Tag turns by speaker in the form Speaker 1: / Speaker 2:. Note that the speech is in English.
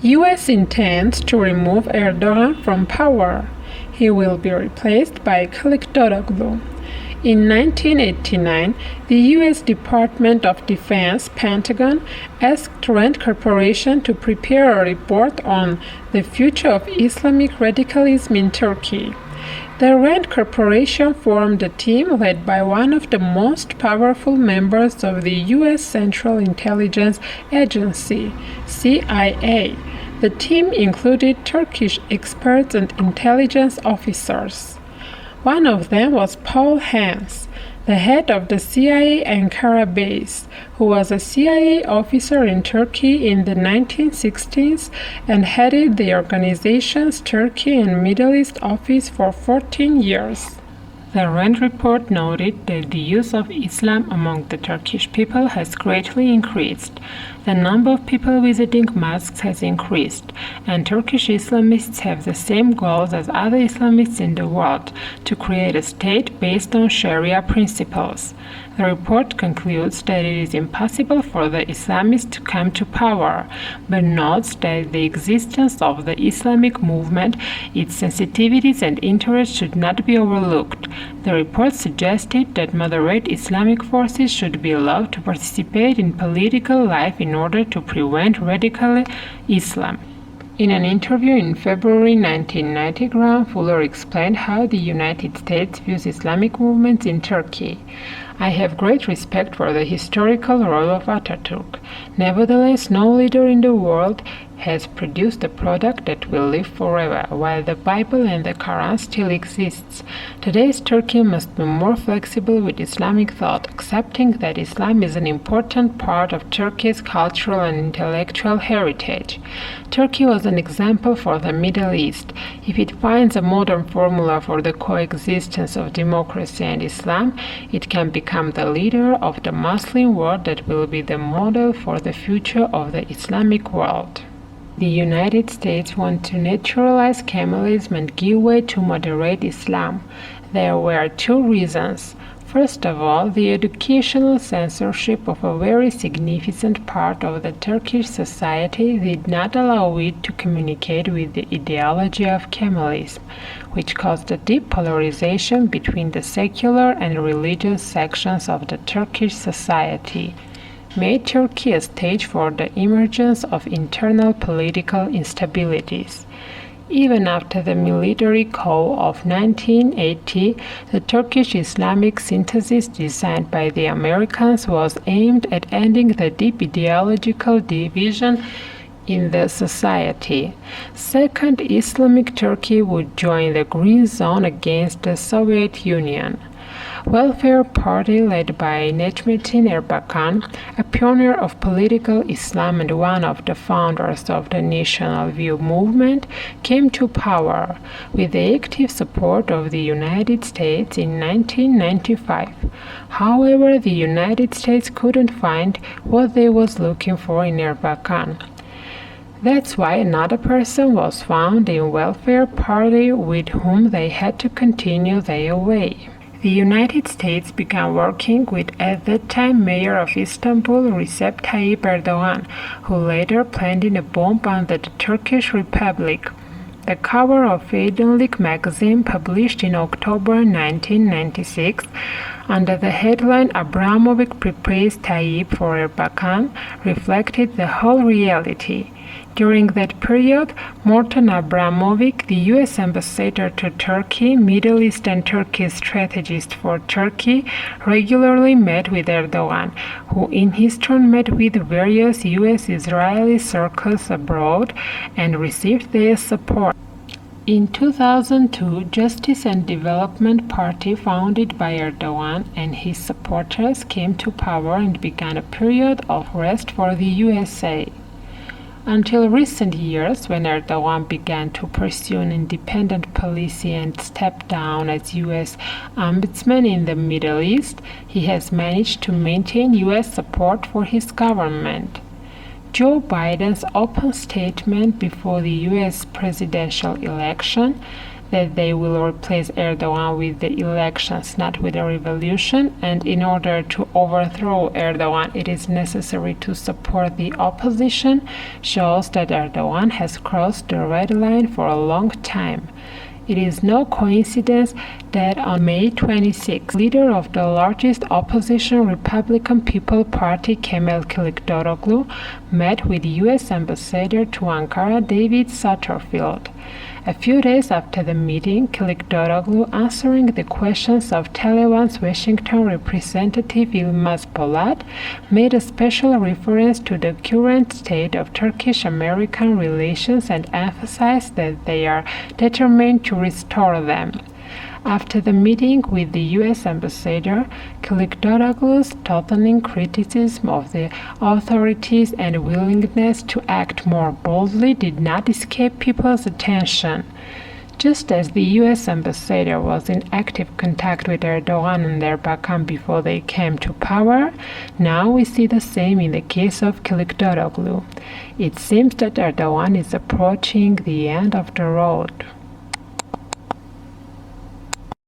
Speaker 1: US intends to remove Erdogan from power. He will be replaced by Kilicdaroglu. In 1989, the U.S. Department of Defense Pentagon asked Rand Corporation to prepare a report on the future of Islamic radicalism in Turkey. The Rand Corporation formed a team led by one of the most powerful members of the U.S. Central Intelligence Agency, CIA. The team included Turkish experts and intelligence officers. One of them was Paul Hans, the head of the CIA Ankara base, who was a CIA officer in Turkey in the 1960s and headed the organization's Turkey and Middle East office for 14 years. The Rand report noted that the use of Islam among the Turkish people has greatly increased. The number of people visiting mosques has increased, and Turkish Islamists have the same goals as other Islamists in the world, to create a state based on Sharia principles. The report concludes that it is impossible for the Islamists to come to power, but notes that the existence of the Islamic movement, its sensitivities and interests should not be overlooked. The report suggested that moderate Islamic forces should be allowed to participate in political life in order to prevent radical Islam. In an interview in February 1990, Graham Fuller explained how the United States views Islamic movements in Turkey. I have great respect for the historical role of Atatürk. Nevertheless, no leader in the world has produced a product that will live forever, while the Bible and the Quran still exists. Today's Turkey must be more flexible with Islamic thought, accepting that Islam is an important part of Turkey's cultural and intellectual heritage. Turkey was an example for the Middle East. If it finds a modern formula for the coexistence of democracy and Islam, it can become the leader of the Muslim world that will be the model for the future of the Islamic world. The United States want to naturalize Kemalism and give way to moderate Islam. There were two reasons. First of all, the educational censorship of a very significant part of the Turkish society did not allow it to communicate with the ideology of Kemalism, which caused a deep polarization between the secular and religious sections of the Turkish society, made Turkey a stage for the emergence of internal political instabilities. Even after the military coup of 1980, the Turkish Islamic synthesis designed by the Americans was aimed at ending the deep ideological division in the society. Second, Islamic Turkey would join the Green Zone against the Soviet Union. Welfare Party led by Necmettin Erbakan, a pioneer of political Islam and one of the founders of the National View movement, came to power with the active support of the United States in 1995. However, the United States couldn't find what they was looking for in Erbakan. That's why another person was found in Welfare Party with whom they had to continue their way. The United States began working with at that time Mayor of Istanbul Recep Tayyip Erdogan, who later planted a bomb on the Turkish Republic. The cover of Aydınlık magazine, published in October 1996, under the headline "Abramovich prepares Tayyip for Erbakan," reflected the whole reality. During that period, Morton Abramovich, the U.S. ambassador to Turkey, Middle East and Turkey strategist for Turkey, regularly met with Erdogan, who in his turn met with various U.S.-Israeli circles abroad and received their support. In 2002, Justice and Development Party, founded by Erdogan and his supporters, came to power and began a period of rest for the USA. Until recent years, when Erdogan began to pursue an independent policy and step down as U.S. ombudsman in the Middle East, he has managed to maintain U.S. support for his government. Joe Biden's open statement before the U.S. presidential election that they will replace Erdogan with the elections, not with a revolution, and in order to overthrow Erdogan, it is necessary to support the opposition, shows that Erdogan has crossed the red line for a long time. It is no coincidence that on May 26, leader of the largest opposition Republican People Party, Kemal Kilicdaroglu, met with U.S. Ambassador to Ankara, David Satterfield. A few days after the meeting, Kilicdaroglu, answering the questions of Taliban's Washington representative Yilmaz Polat, made a special reference to the current state of Turkish-American relations and emphasized that they are determined to restore them. After the meeting with the U.S. ambassador, Kilicdaroglu's toughening criticism of the authorities and willingness to act more boldly did not escape people's attention. Just as the U.S. ambassador was in active contact with Erdogan and Erbakan before they came to power, now we see the same in the case of Kilicdaroglu. It seems that Erdogan is approaching the end of the road.